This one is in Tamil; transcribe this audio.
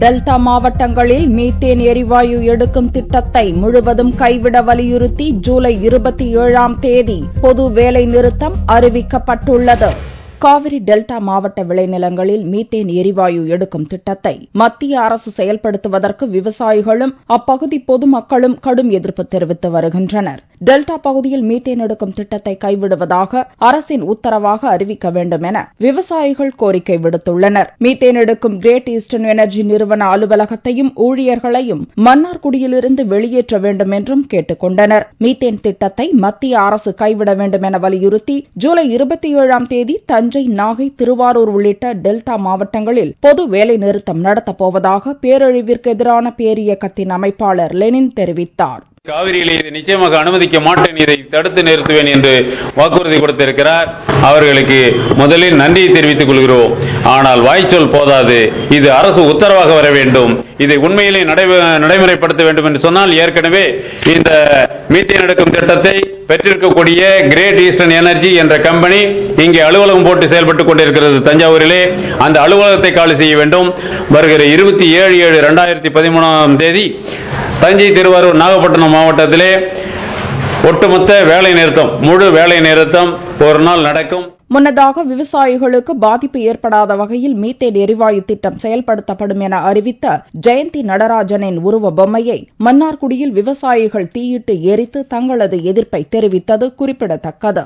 டெல்டா மாவட்டங்களில் மீத்தேன் எரிவாயு எடுக்கும் திட்டத்தை முழுவதும் கைவிட வலியுறுத்தி ஜூலை 27ஆம் தேதி பொது வேலை நிறுத்தம் அறிவிக்கப்பட்டுள்ளது. காவிரி டெல்டா மாவட்ட விளைநிலங்களில் மீத்தேன் எரிவாயு எடுக்கும் திட்டத்தை மத்திய அரசு செயல்படுத்துவதற்கு விவசாயிகளும் அப்பகுதி பொதுமக்களும் கடும் எதிர்ப்பு தெரிவித்து வருகின்றனர். டெல்டா பகுதியில் மீத்தேன் எடுக்கும் திட்டத்தை கைவிடுவதாக அரசின் உத்தரவாக அறிவிக்க வேண்டும் என விவசாயிகள் கோரிக்கை விடுத்துள்ளனர். மீத்தேன் எடுக்கும் கிரேட் ஈஸ்டர்ன் எனர்ஜி நிறுவன அலுவலகத்தையும் ஊழியர்களையும் மன்னார்குடியிலிருந்து வெளியேற்ற வேண்டும் என்றும் கேட்டுக் கொண்டனர். மீத்தேன் திட்டத்தை மத்திய அரசு கைவிட வேண்டும் என வலியுறுத்தி ஜூலை 27ஆம் தேதி தஞ்சை, நாகை, திருவாரூர் உள்ளிட்ட டெல்டா மாவட்டங்களில் பொது வேலை நிறுத்தம் நடத்தப்போவதாக பேரழிவிற்கு எதிரான பேரியக்கத்தின் அமைப்பாளர் லெனின் தெரிவித்தார். காவிரியில் இதை நிச்சயமாக அனுமதிக்க மாட்டேன், இதை தடுத்து நிறுத்துவேன் என்று வாக்குறுதி கொடுத்திருக்கிறார். அவர்களுக்கு முதலில் நன்றியை தெரிவித்துக் கொள்கிறோம். ஆனால் வாய்ச்சொல் போதாது, இது அரசு உத்தரவாக வர வேண்டும். இதை உண்மையிலே நடைமுறைப்படுத்த வேண்டும் என்று சொன்னால் ஏற்கனவே இந்த மீத்தேன் எடுக்கும் திட்டத்தை பெற்றிருக்கக்கூடிய கிரேட் ஈஸ்டர்ன் எனர்ஜி என்ற கம்பெனி இங்கே அலுவலகம் போட்டு செயல்பட்டுக் கொண்டிருக்கிறது தஞ்சாவூரிலே. அந்த அலுவலகத்தை காலி செய்ய வேண்டும். வருகிற 27/7/2013 தேதி தஞ்சை, திருவாரூர், நாகப்பட்டினம் மாவட்டத்திலே ஒட்டுமொத்த வேலை நிறுத்தம், முழு வேலை நிறுத்தம் ஒரு நாள் நடக்கும். முன்னதாக விவசாயிகளுக்கு பாதிப்பு ஏற்படாத வகையில் மீத்தேன் எரிவாயு திட்டம் செயல்படுத்தப்படும் என அறிவித்த ஜெயந்தி நடராஜனின் உருவ பொம்மையை மன்னார்குடியில் விவசாயிகள் தீயிட்டு எரித்து தங்களது எதிர்ப்பை தெரிவித்தது குறிப்பிடத்தக்கது.